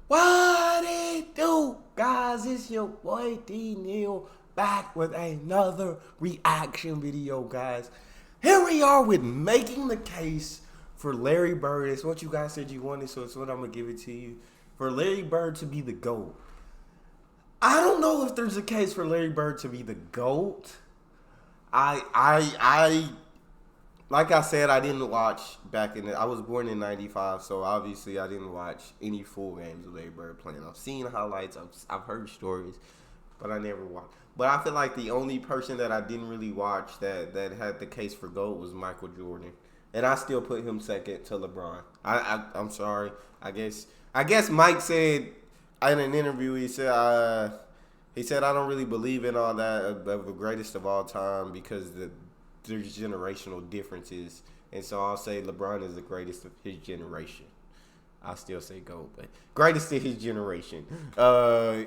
What it do, guys? It's your boy D Neal back with another reaction video, guys. Here we are with making the case for Larry Bird. It's what you guys said you wanted, so it's what I'm gonna give it to you. For Larry Bird to be the GOAT. I don't know if there's a case for Larry Bird to be the GOAT. Like I said, I didn't watch back in I was born in 95, so obviously I didn't watch any full games of Larry Bird playing. I've seen highlights, I've heard stories, but I never watched. But I feel like the only person that I didn't really watch that had the case for GOAT was Michael Jordan. And I still put him second to LeBron. I'm sorry. I guess Mike said in an interview, he said I don't really believe in all that of the greatest of all time because there's generational differences, and so I'll say LeBron is the greatest of his generation. I'll still say GOAT, but greatest of his generation. For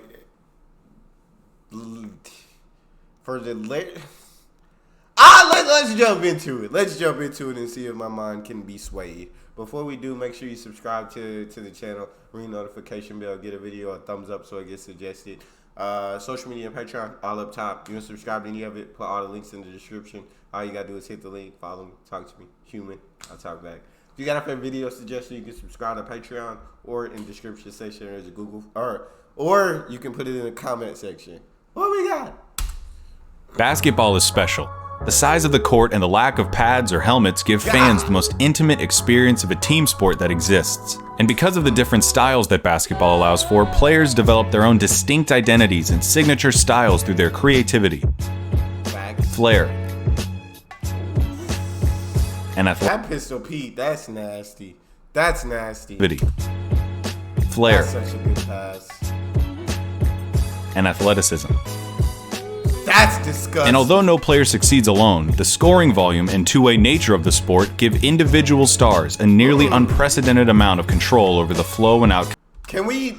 the let's jump into it. Let's jump into it and see if my mind can be swayed. Before we do, make sure you subscribe to the channel, ring notification bell, get a video a thumbs up so it gets suggested. Social media and Patreon, all up top. You want to subscribe to any of it, put all the links in the description. All you gotta do is hit the link, follow me, talk to me, human, I'll talk back. If you got a favorite video suggestion, you can subscribe to Patreon, or in the description section there's a Google, or you can put it in the comment section. What we got? Basketball is special. The size of the court and the lack of pads or helmets give fans the most intimate experience of a team sport that exists. And because of the different styles that basketball allows for, players develop their own distinct identities and signature styles through their creativity, flair, and that Pistol Pete, that's nasty. That's nasty. Flair. That's such a good pass. And athleticism. That's disgusting. And although no player succeeds alone, the scoring volume and two-way nature of the sport give individual stars a nearly unprecedented amount of control over the flow and outcome. Can we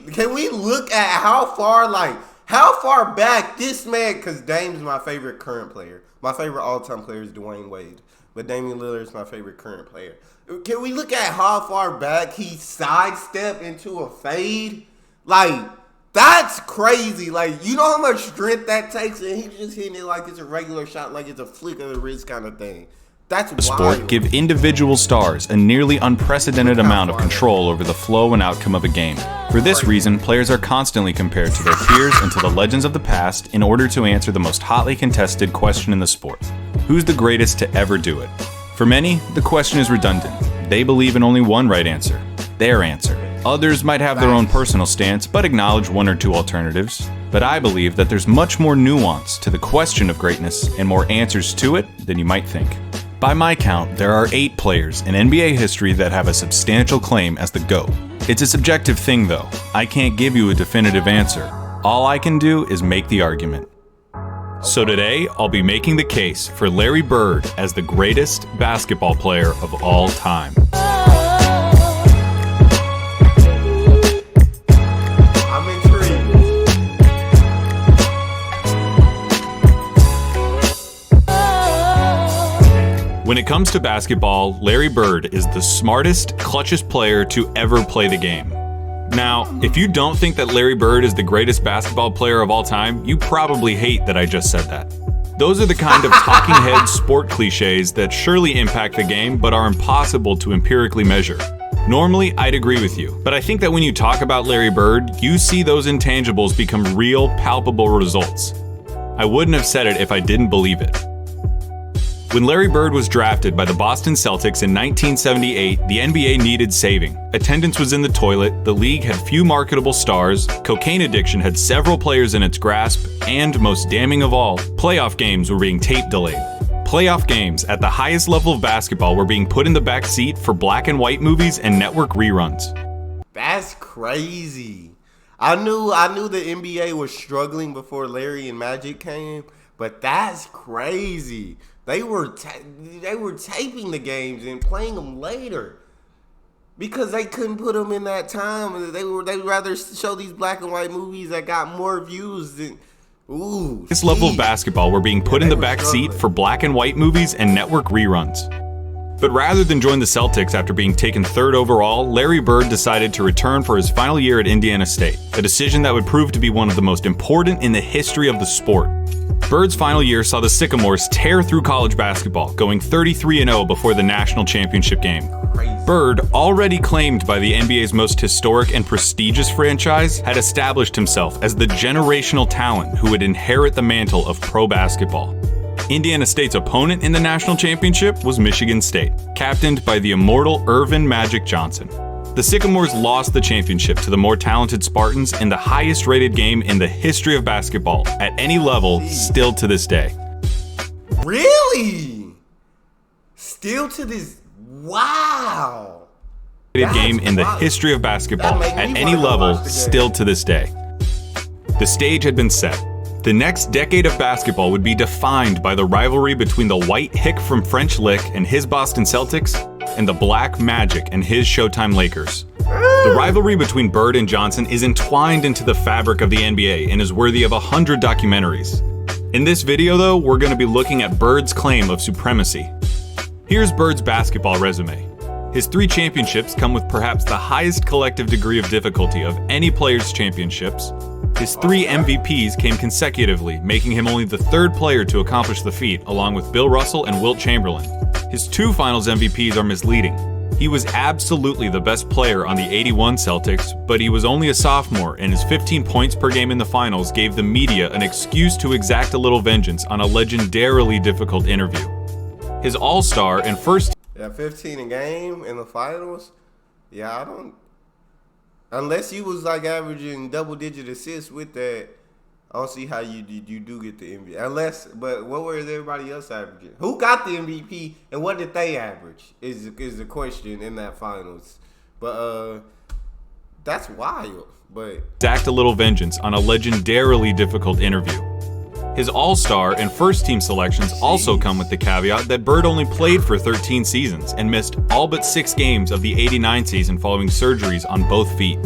look at how far back this man, because Dame's my favorite current player. My favorite all-time player is Dwayne Wade, but Damian Lillard is my favorite current player. Can we look at how far back he sidestepped into a fade? Like, that's crazy. Like, you know how much strength that takes, and he's just hitting it like it's a regular shot, like it's a flick of the wrist kind of thing. That's wild. Sport give individual stars a nearly unprecedented amount of control over the flow and outcome of a game. For this reason, players are constantly compared to their peers and to the legends of the past in order to answer the most hotly contested question in the sport. Who's the greatest to ever do it? For many, the question is redundant. They believe in only one right answer, their answer. Others might have their own personal stance, but acknowledge one or two alternatives. But I believe that there's much more nuance to the question of greatness and more answers to it than you might think. By my count, there are 8 players in NBA history that have a substantial claim as the GOAT. It's a subjective thing though. I can't give you a definitive answer. All I can do is make the argument. So today, I'll be making the case for Larry Bird as the greatest basketball player of all time. When it comes to basketball, Larry Bird is the smartest, clutchest player to ever play the game. Now, if you don't think that Larry Bird is the greatest basketball player of all time, you probably hate that I just said that. Those are the kind of talking head sport cliches that surely impact the game but are impossible to empirically measure. Normally, I'd agree with you, but I think that when you talk about Larry Bird, you see those intangibles become real, palpable results. I wouldn't have said it if I didn't believe it. When Larry Bird was drafted by the Boston Celtics in 1978, the NBA needed saving. Attendance was in the toilet, the league had few marketable stars, cocaine addiction had several players in its grasp, and most damning of all, playoff games were being tape delayed. Playoff games at the highest level of basketball were being put in the back seat for black and white movies and network reruns. That's crazy. I knew the NBA was struggling before Larry and Magic came, but that's crazy. They were taping the games and playing them later because they couldn't put them in that time. They'd rather show these black and white movies that got more views than. Ooh. This level of basketball were being put in the back seat for black and white movies and network reruns. But rather than join the Celtics after being taken 3rd overall, Larry Bird decided to return for his final year at Indiana State, a decision that would prove to be one of the most important in the history of the sport. Bird's final year saw the Sycamores tear through college basketball, going 33-0 before the national championship game. Bird, already claimed by the NBA's most historic and prestigious franchise, had established himself as the generational talent who would inherit the mantle of pro basketball. Indiana State's opponent in the national championship was Michigan State, captained by the immortal Earvin Magic Johnson. The Sycamores lost the championship to the more talented Spartans in the highest-rated game in the history of basketball at any level, still to this day. Really? Still to this? Wow. Game in the history of basketball at any level, still to this day. The stage had been set. The next decade of basketball would be defined by the rivalry between the white hick from French Lick and his Boston Celtics and the black Magic and his Showtime Lakers. The rivalry between Bird and Johnson is entwined into the fabric of the NBA and is worthy of 100 documentaries. In this video, though, we're going to be looking at Bird's claim of supremacy. Here's Bird's basketball resume. His 3 championships come with perhaps the highest collective degree of difficulty of any player's championships. His 3 MVPs came consecutively, making him only the 3rd player to accomplish the feat, along with Bill Russell and Wilt Chamberlain. His 2 finals MVPs are misleading. He was absolutely the best player on the '81 Celtics, but he was only a sophomore, and his 15 points per game in the finals gave the media an excuse to exact a little vengeance on a legendarily difficult interview. His all-star and first... Yeah, 15 a game in the finals? Yeah, I don't... Unless you was like averaging double-digit assists with that, I don't see how you do get the MVP. But what was everybody else averaging? Who got the MVP and what did they average? Is the question in that finals. But that's wild. But exact a little vengeance on a legendarily difficult interview. His all-star and first-team selections also come with the caveat that Bird only played for 13 seasons and missed all but 6 games of the '89 season following surgeries on both feet.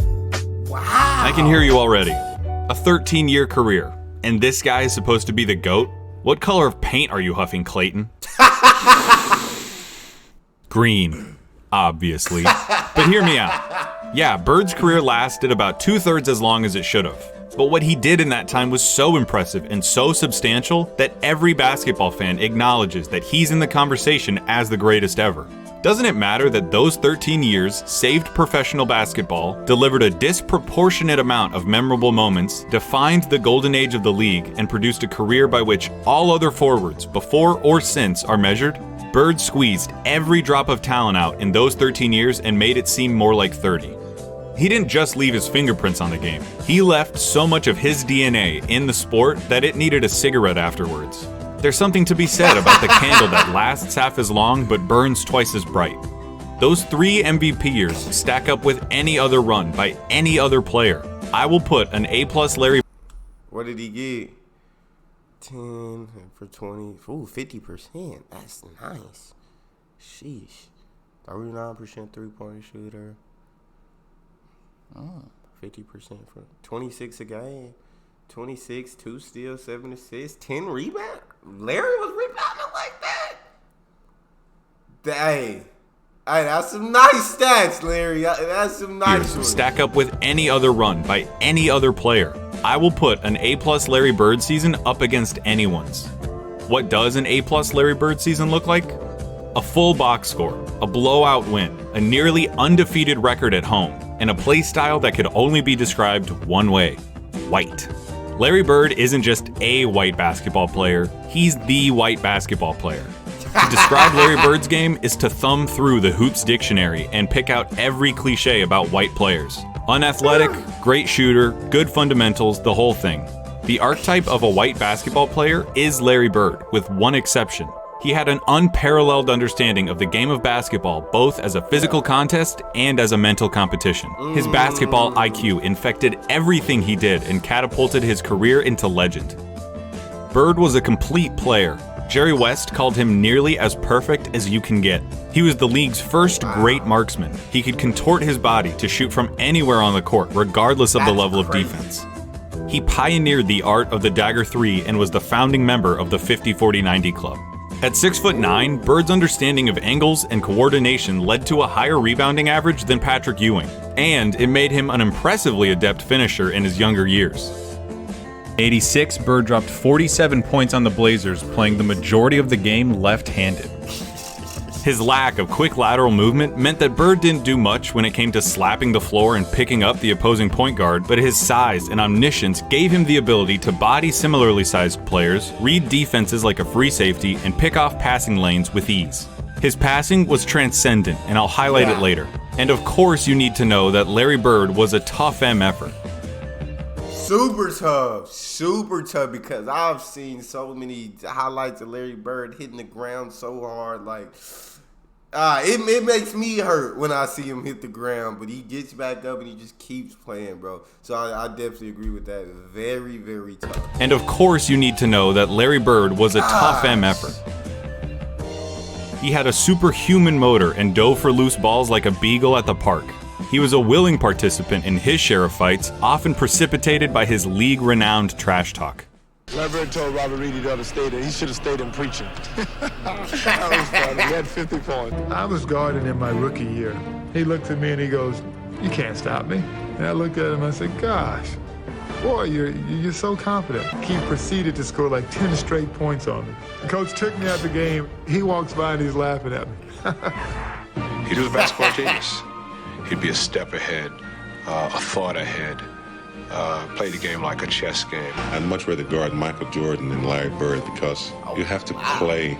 Wow! I can hear you already. A 13-year career, and this guy is supposed to be the GOAT? What color of paint are you huffing, Clayton? Green, obviously. But hear me out. Yeah, Bird's career lasted about 2/3 as long as it should have. But what he did in that time was so impressive and so substantial that every basketball fan acknowledges that he's in the conversation as the greatest ever. Doesn't it matter that those 13 years saved professional basketball, delivered a disproportionate amount of memorable moments, defined the golden age of the league, and produced a career by which all other forwards, before or since, are measured? Bird squeezed every drop of talent out in those 13 years and made it seem more like 30. He didn't just leave his fingerprints on the game. He left so much of his DNA in the sport that it needed a cigarette afterwards. There's something to be said about the candle that lasts half as long but burns twice as bright. Those 3 MVP years stack up with any other run by any other player. I will put an A+ Larry... What did he get? 10 for 20. Ooh, 50%. That's nice. Sheesh. 39% three-point shooter. 50% for 26 a game. 26, 2 steals, 7 assists, 10 rebounds. Larry was rebounding like that. Hey, that's some nice stats, Larry. That's some nice ones. Stack up with any other run by any other player. I will put an A+ Larry Bird season up against anyone's. What does an A+ Larry Bird season look like? A full box score, a blowout win, a nearly undefeated record at home, and a play style that could only be described one way: white. Larry Bird isn't just a white basketball player, he's the white basketball player. To describe Larry Bird's game is to thumb through the Hoops dictionary and pick out every cliche about white players. Unathletic, great shooter, good fundamentals, the whole thing. The archetype of a white basketball player is Larry Bird, with one exception. He had an unparalleled understanding of the game of basketball, both as a physical contest and as a mental competition. His basketball IQ infected everything he did and catapulted his career into legend. Bird was a complete player. Jerry West called him nearly as perfect as you can get. He was the league's first great marksman. He could contort his body to shoot from anywhere on the court, regardless of the level of defense. He pioneered the art of the dagger 3 and was the founding member of the 50-40-90 club. At 6'9", Bird's understanding of angles and coordination led to a higher rebounding average than Patrick Ewing, and it made him an impressively adept finisher in his younger years. 86, Bird dropped 47 points on the Blazers, playing the majority of the game left-handed. His lack of quick lateral movement meant that Bird didn't do much when it came to slapping the floor and picking up the opposing point guard, but his size and omniscience gave him the ability to body similarly sized players, read defenses like a free safety, and pick off passing lanes with ease. His passing was transcendent, and I'll highlight it later. And of course you need to know that Larry Bird was a tough MFer. Super tough, because I've seen so many highlights of Larry Bird hitting the ground so hard, like, it makes me hurt when I see him hit the ground, but he gets back up and he just keeps playing, bro. So I definitely agree with that. Very, very tough. And of course you need to know that Larry Bird was a tough MFer. He had a superhuman motor and dove for loose balls like a beagle at the park. He was a willing participant in his share of fights, often precipitated by his league-renowned trash talk. Lebron told Robert Reedy the other day that he should have stayed in preaching. That was funny. He had 50 points. I was guarding in my rookie year. He looked at me and he goes, "You can't stop me." And I looked at him and I said, "Gosh, boy, you're so confident." He proceeded to score like 10 straight points on me. The coach took me out the game. He walks by and he's laughing at me. He was a basketball genius. He'd be a step ahead, a thought ahead, play the game like a chess game. I'd much rather guard Michael Jordan than Larry Bird, because you have to play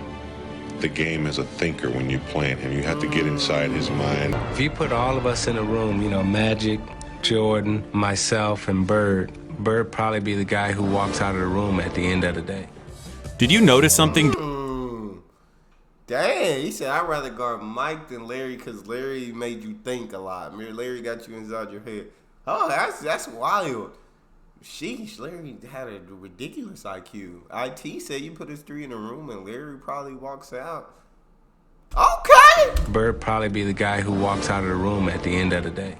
the game as a thinker when you're playing him. You have to get inside his mind. If you put all of us in a room, Magic, Jordan, myself, and Bird probably be the guy who walks out of the room at the end of the day. Did you notice something? Dang, he said, I'd rather guard Mike than Larry because Larry made you think a lot. Larry got you inside your head. Oh, that's wild. Sheesh, Larry had a ridiculous IQ. IT said you put his three in a room and Larry probably walks out. Okay. Bird probably be the guy who walks out of the room at the end of the day.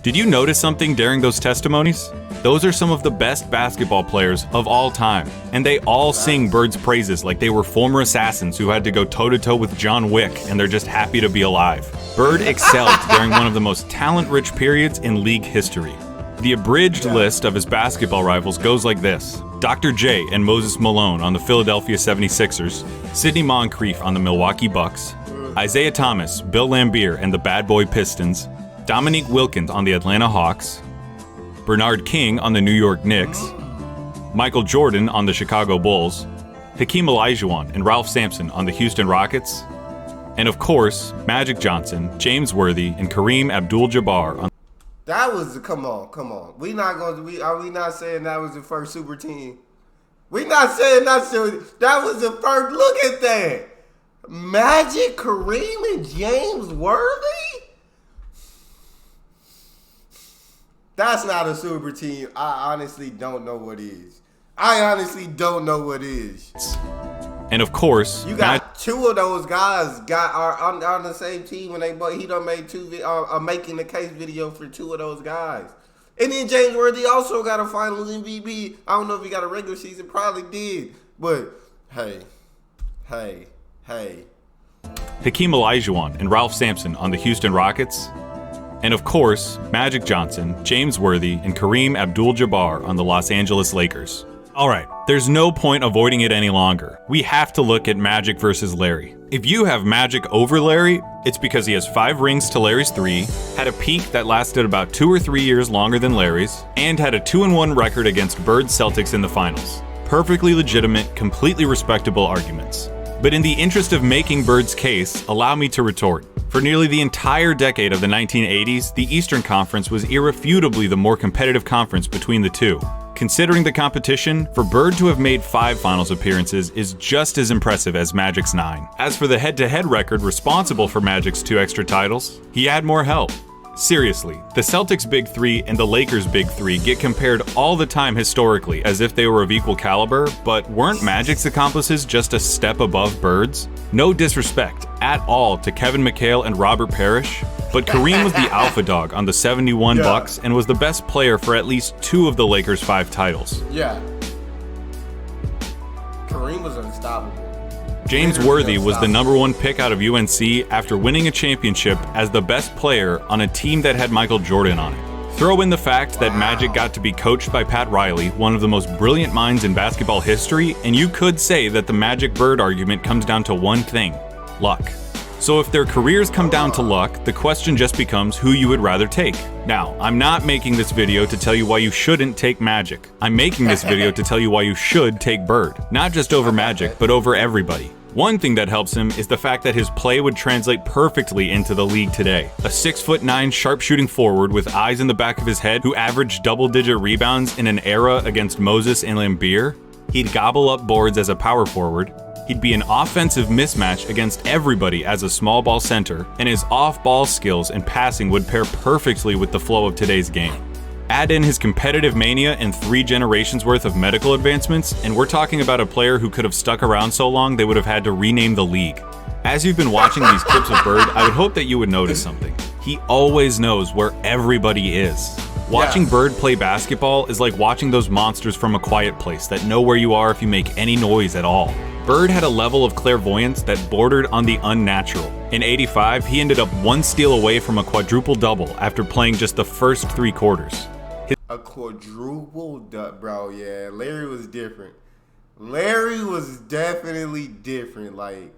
Did you notice something during those testimonies? Those are some of the best basketball players of all time, and they all sing Bird's praises like they were former assassins who had to go toe-to-toe with John Wick, and they're just happy to be alive. Bird excelled during one of the most talent-rich periods in league history. The abridged list of his basketball rivals goes like this: Dr. J and Moses Malone on the Philadelphia 76ers, Sidney Moncrief on the Milwaukee Bucks, Isaiah Thomas, Bill Laimbeer and the Bad Boy Pistons, Dominique Wilkins on the Atlanta Hawks, Bernard King on the New York Knicks, Michael Jordan on the Chicago Bulls, Hakeem Olajuwon and Ralph Sampson on the Houston Rockets, and of course, Magic Johnson, James Worthy, and Kareem Abdul-Jabbar on. That was come on. Are we not saying that was the first super team? We not saying that was the first. Look at that. Magic, Kareem, and James Worthy? That's not a super team. I honestly don't know what is. And of course, you got two of those guys are on the same team, and he done made making the case video for two of those guys. And then James Worthy also got a Finals MVP. I don't know if he got a regular season, probably did, but hey. Hakeem Olajuwon and Ralph Sampson on the Houston Rockets, and of course, Magic Johnson, James Worthy, and Kareem Abdul-Jabbar on the Los Angeles Lakers. Alright, there's no point avoiding it any longer. We have to look at Magic versus Larry. If you have Magic over Larry, it's because he has 5 rings to Larry's 3, had a peak that lasted about 2 or 3 years longer than Larry's, and had a 2-1 record against Bird's Celtics in the finals. Perfectly legitimate, completely respectable arguments. But in the interest of making Bird's case, allow me to retort. For nearly the entire decade of the 1980s, the Eastern Conference was irrefutably the more competitive conference between the two. Considering the competition, for Bird to have made 5 finals appearances is just as impressive as Magic's 9. As for the head-to-head record responsible for Magic's 2 extra titles, he had more help. Seriously, the Celtics' Big 3 and the Lakers' Big 3 get compared all the time historically as if they were of equal caliber, but weren't Magic's accomplices just a step above Bird's? No disrespect at all to Kevin McHale and Robert Parrish, but Kareem was the alpha dog on the 71 Bucks and was the best player for at least 2 of the Lakers' 5 titles. Yeah. Kareem was unstoppable. James Worthy was the #1 pick out of UNC after winning a championship as the best player on a team that had Michael Jordan on it. Throw in the fact that Magic got to be coached by Pat Riley, one of the most brilliant minds in basketball history, and you could say that the Magic Bird argument comes down to one thing: luck. So if their careers come down to luck, the question just becomes who you would rather take. Now, I'm not making this video to tell you why you shouldn't take Magic. I'm making this video to tell you why you should take Bird. Not just over Magic, but over everybody. One thing that helps him is the fact that his play would translate perfectly into the league today. A 6'9" sharpshooting forward with eyes in the back of his head who averaged double-digit rebounds in an era against Moses and Lambeer. He'd gobble up boards as a power forward. He'd be an offensive mismatch against everybody as a small ball center, and his off-ball skills and passing would pair perfectly with the flow of today's game. Add in his competitive mania and 3 generations worth of medical advancements, and we're talking about a player who could have stuck around so long they would have had to rename the league. As you've been watching these clips of Bird, I would hope that you would notice something. He always knows where everybody is. Watching Bird play basketball is like watching those monsters from A Quiet Place that know where you are if you make any noise at all. Bird had a level of clairvoyance that bordered on the unnatural. In '85, he ended up 1 steal away from a quadruple-double after playing just the first 3 quarters. A quadruple bro, yeah. Larry was different. Larry was definitely different. Like,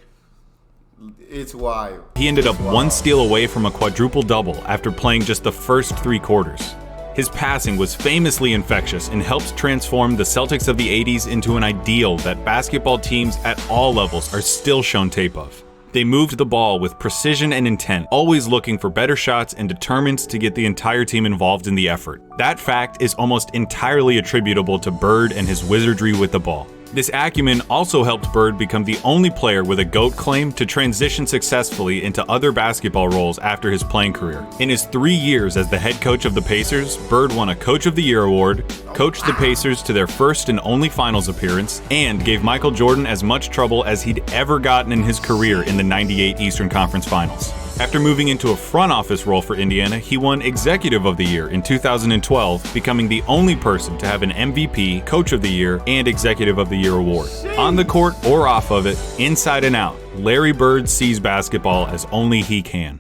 it's wild. He ended up 1 steal away from a quadruple-double after playing just the first 3 quarters. His passing was famously infectious and helped transform the Celtics of the '80s into an ideal that basketball teams at all levels are still shown tape of. They moved the ball with precision and intent, always looking for better shots and determined to get the entire team involved in the effort. That fact is almost entirely attributable to Bird and his wizardry with the ball. This acumen also helped Bird become the only player with a GOAT claim to transition successfully into other basketball roles after his playing career. In his 3 years as the head coach of the Pacers, Bird won a Coach of the Year award, coached the Pacers to their first and only finals appearance, and gave Michael Jordan as much trouble as he'd ever gotten in his career in the '98 Eastern Conference Finals. After moving into a front office role for Indiana, he won Executive of the Year in 2012, becoming the only person to have an MVP, Coach of the Year, and Executive of the Year award. On the court or off of it, inside and out, Larry Bird sees basketball as only he can.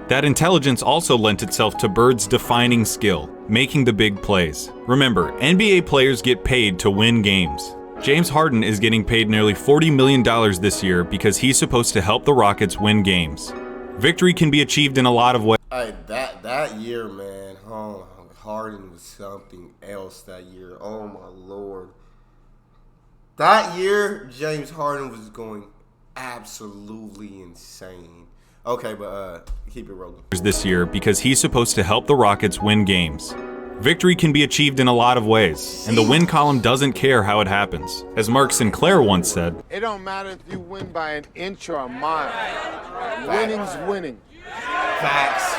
That intelligence also lent itself to Bird's defining skill, making the big plays. Remember, NBA players get paid to win games. James Harden is getting paid nearly $40 million this year because he's supposed to help the Rockets win games. Victory can be achieved in a lot of ways. Hey, that year, man, Harden was something else that year. Oh, my Lord. That year, James Harden was going absolutely insane. Okay, but keep it rolling. This year because he's supposed to help the Rockets win games. Victory can be achieved in a lot of ways, and the win column doesn't care how it happens. As Mark Sinclair once said, It don't matter if you win by an inch or a mile. Winning's winning. Facts.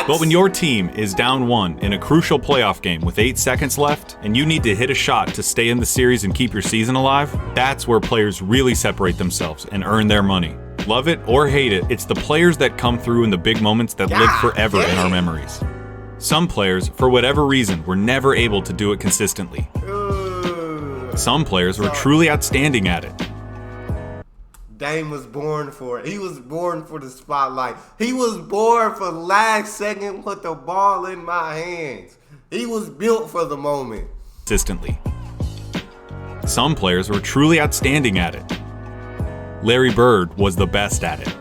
but when your team is down 1 in a crucial playoff game with 8 seconds left, and you need to hit a shot to stay in the series and keep your season alive, that's where players really separate themselves and earn their money. Love it or hate it, it's the players that come through in the big moments that live forever in our memories. Some players, for whatever reason, were never able to do it consistently. Some players were truly outstanding at it. Dame was born for it. He was born for the spotlight. He was born for last second with the ball in my hands. He was built for the moment. Consistently. Some players were truly outstanding at it. Larry Bird was the best at it.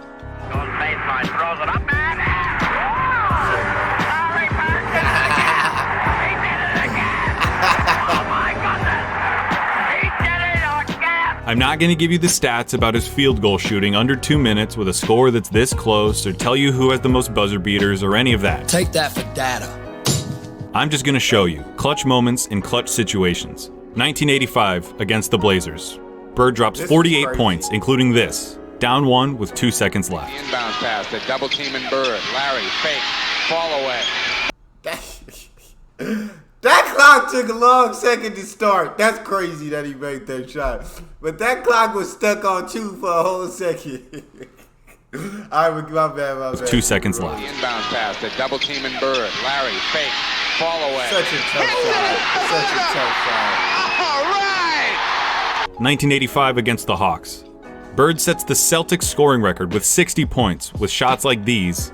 I'm not going to give you the stats about his field goal shooting under 2 minutes with a score that's this close, or tell you who has the most buzzer beaters, or any of that. Take that for data. I'm just going to show you clutch moments in clutch situations. 1985 against the Blazers. Bird drops 48 points, including this. Down 1 with 2 seconds left. Inbound pass, the double team and Bird. Larry, fake, fall away. That clock took a long second to start. That's crazy that he made that shot. But that clock was stuck on 2 for a whole second. All right, my bad. 2 seconds left. The inbound pass, the double team and Bird. Larry, fake, fall away. Such a tough shot. All right! 1985 against the Hawks. Bird sets the Celtics scoring record with 60 points with shots like these.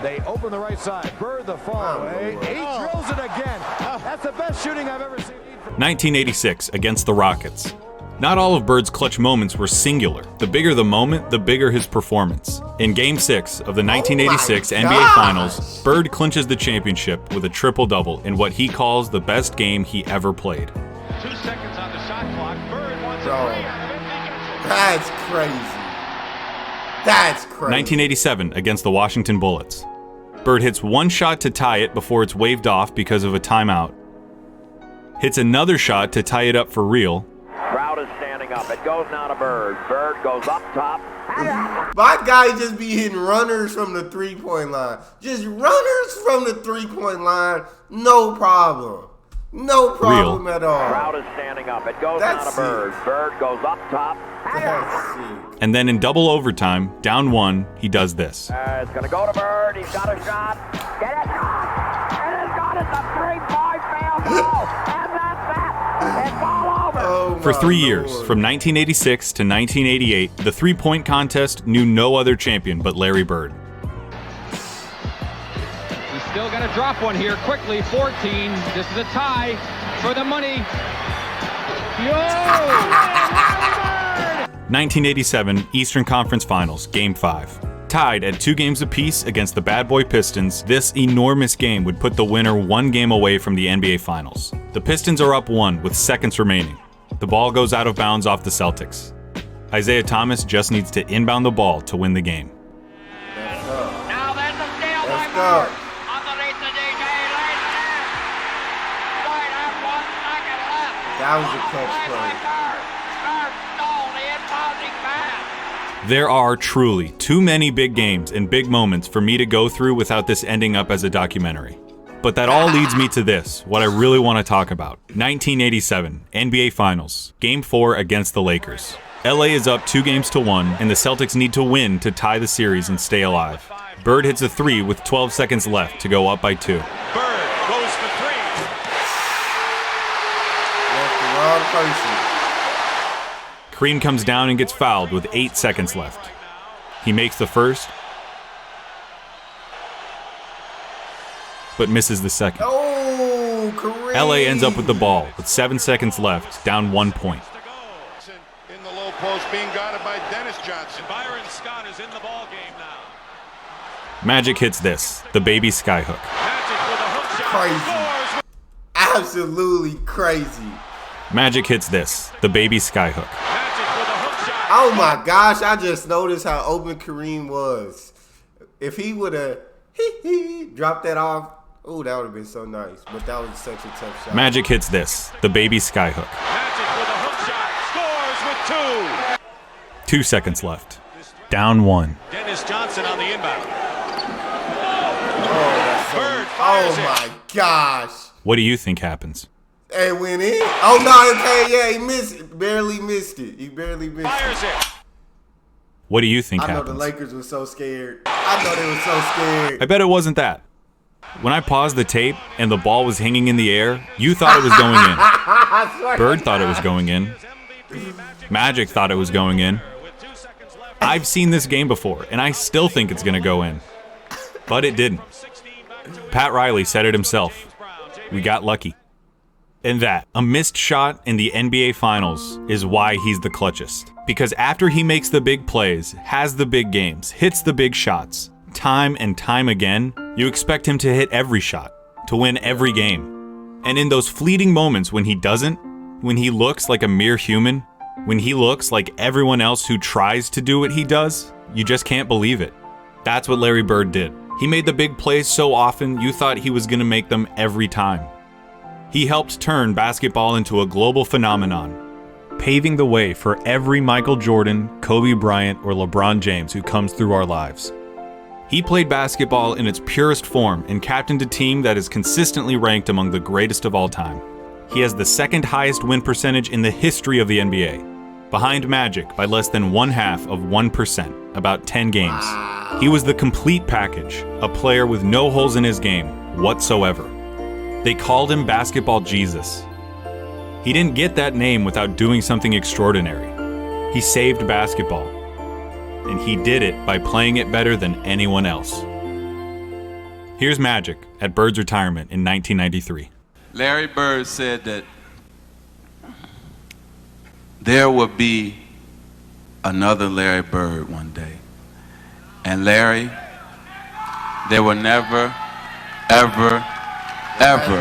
They open the right side. Bird the fall away. He drills it again. That's the best shooting I've ever seen. 1986 against the Rockets. Not all of Bird's clutch moments were singular. The bigger the moment, the bigger his performance. In Game 6 of the 1986 NBA Finals, Bird clinches the championship with a triple-double in what he calls the best game he ever played. 2 seconds on the shot clock. Bird wants Bro, a three. that's crazy. That's crazy. 1987 against the Washington Bullets. Bird hits one shot to tie it before it's waved off because of a timeout. Hits another shot to tie it up for real. Crowd is standing up. It goes now to Bird. Bird goes up top. My guy just be hitting runners from the three-point line. Just runners from the three-point line. No problem. No problem at all. Crowd is standing up. It goes now to Bird. Bird goes up top. That's sick. And then in double overtime, down one, he does this. It's going to go to Bird. He's got a shot. Get it. It is good. It's a 3-point field goal. And that's that. It's all over. Oh, For 3 Lord. years, from 1986 to 1988, the three-point contest knew no other champion but Larry Bird. He's still got to drop one here quickly. 14. This is a tie for the money. Yo! 1987 Eastern Conference Finals, Game 5. Tied at 2 games apiece against the Bad Boy Pistons, this enormous game would put the winner 1 game away from the NBA Finals. The Pistons are up 1 with seconds remaining. The ball goes out of bounds off the Celtics. Isaiah Thomas just needs to inbound the ball to win the game. Now there's a steal by Let's go. Bird. Underneath the DJ. Lays it in. Right at 1 second left. That was a clutch play. Bird stole the impounding pass. There are truly too many big games and big moments for me to go through without this ending up as a documentary. But that all leads me to this, what I really want to talk about. 1987 NBA Finals, Game 4 against the Lakers. LA is up 2-1, and the Celtics need to win to tie the series and stay alive. Bird hits a 3 with 12 seconds left to go up by 2. Bird goes for 3. That's the wrong person. Kareem comes down and gets fouled with 8 seconds left. He makes the first, but misses the second. Oh, Kareem. LA ends up with the ball with 7 seconds left, down 1 point. In the low post, being guarded by Dennis Johnson. Byron Scott is in the ball game now. Magic hits this, the baby skyhook. Magic with a hook shot. Crazy. Absolutely crazy. Magic hits this, the baby skyhook. Magic with a hook shot. Oh my gosh, I just noticed how open Kareem was. If he would have dropped that off, oh, that would have been so nice. But that was such a tough shot. Magic hits this, the baby skyhook. Magic with a hook shot. Scores with 2. 2 seconds left, down 1. Dennis Johnson on the inbound. Bird Oh fires it. my gosh. What do you think happens? It went in. Oh no, okay, yeah, he missed it. Barely missed it. He barely missed Fires it. it. What do you think I know happens? the Lakers were so scared. I know they were so scared. I bet it wasn't that. When I paused the tape and the ball was hanging in the air, you thought it was going in. Bird thought it was going in. Magic thought it was going in. I've seen this game before, and I still think it's going to go in. But it didn't. Pat Riley said it himself. We got lucky. And that, a missed shot in the NBA Finals, is why he's the clutchest. Because after he makes the big plays, has the big games, hits the big shots, time and time again, you expect him to hit every shot, to win every game. And in those fleeting moments when he doesn't, when he looks like a mere human, when he looks like everyone else who tries to do what he does, you just can't believe it. That's what Larry Bird did. He made the big plays so often you thought he was going to make them every time. He helped turn basketball into a global phenomenon, paving the way for every Michael Jordan, Kobe Bryant, or LeBron James who comes through our lives. He played basketball in its purest form and captained a team that is consistently ranked among the greatest of all time. He has the second highest win percentage in the history of the NBA, behind Magic by less than 0.5%, about 10 games. He was the complete package, a player with no holes in his game whatsoever. They called him Basketball Jesus. He didn't get that name without doing something extraordinary. He saved basketball. And he did it by playing it better than anyone else. Here's Magic at Bird's retirement in 1993. Larry Bird said that there would be another Larry Bird one day. And Larry, there will never, ever, ever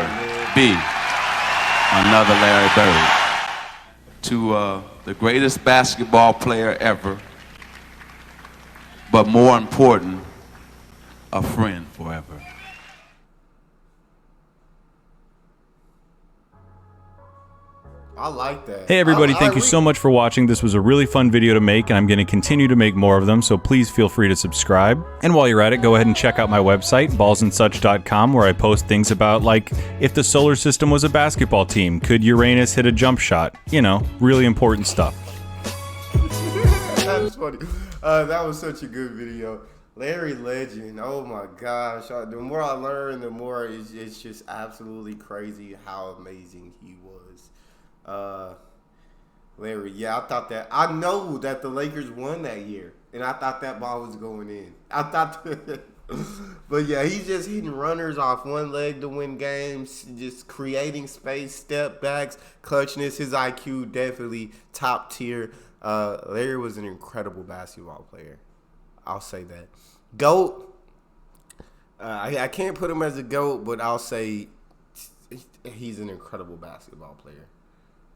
be another Larry Bird. To the greatest basketball player ever, but more important, a friend forever. I like that. Hey everybody, thank you so much for watching. This was a really fun video to make, and I'm going to continue to make more of them, so please feel free to subscribe. And while you're at it, go ahead and check out my website, ballsandsuch.com, where I post things about, like, if the solar system was a basketball team, could Uranus hit a jump shot? You know, really important stuff. That was funny. That was such a good video. Larry Legend, oh my gosh. The more I learn, the more it's just absolutely crazy how amazing he was. Larry, yeah, I know that the Lakers won that year, and I thought that ball was going in. But yeah, he's just hitting runners off one leg to win games, just creating space, step backs, clutchness. His IQ definitely top tier. Larry was an incredible basketball player. I'll say that. GOAT. I can't put him as a GOAT, but I'll say he's an incredible basketball player.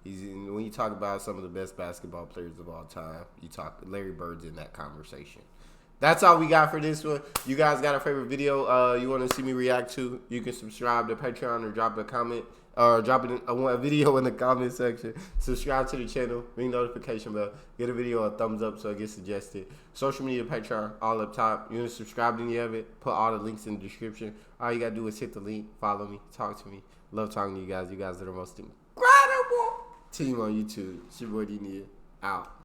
When you talk about some of the best basketball players of all time, Larry Bird's in that conversation. That's all we got for this one. You guys got a favorite video you want to see me react to? You can subscribe to Patreon or drop a comment or drop a video in the comment section. Subscribe to the channel, ring notification bell, get a video a thumbs up so it gets suggested. Social media, Patreon, all up top. You want to subscribe to any of it? Put all the links in the description. All you got to do is hit the link, follow me, talk to me. Love talking to you guys. You guys are the most incredible team on YouTube. It's your boy D-Neal. Out.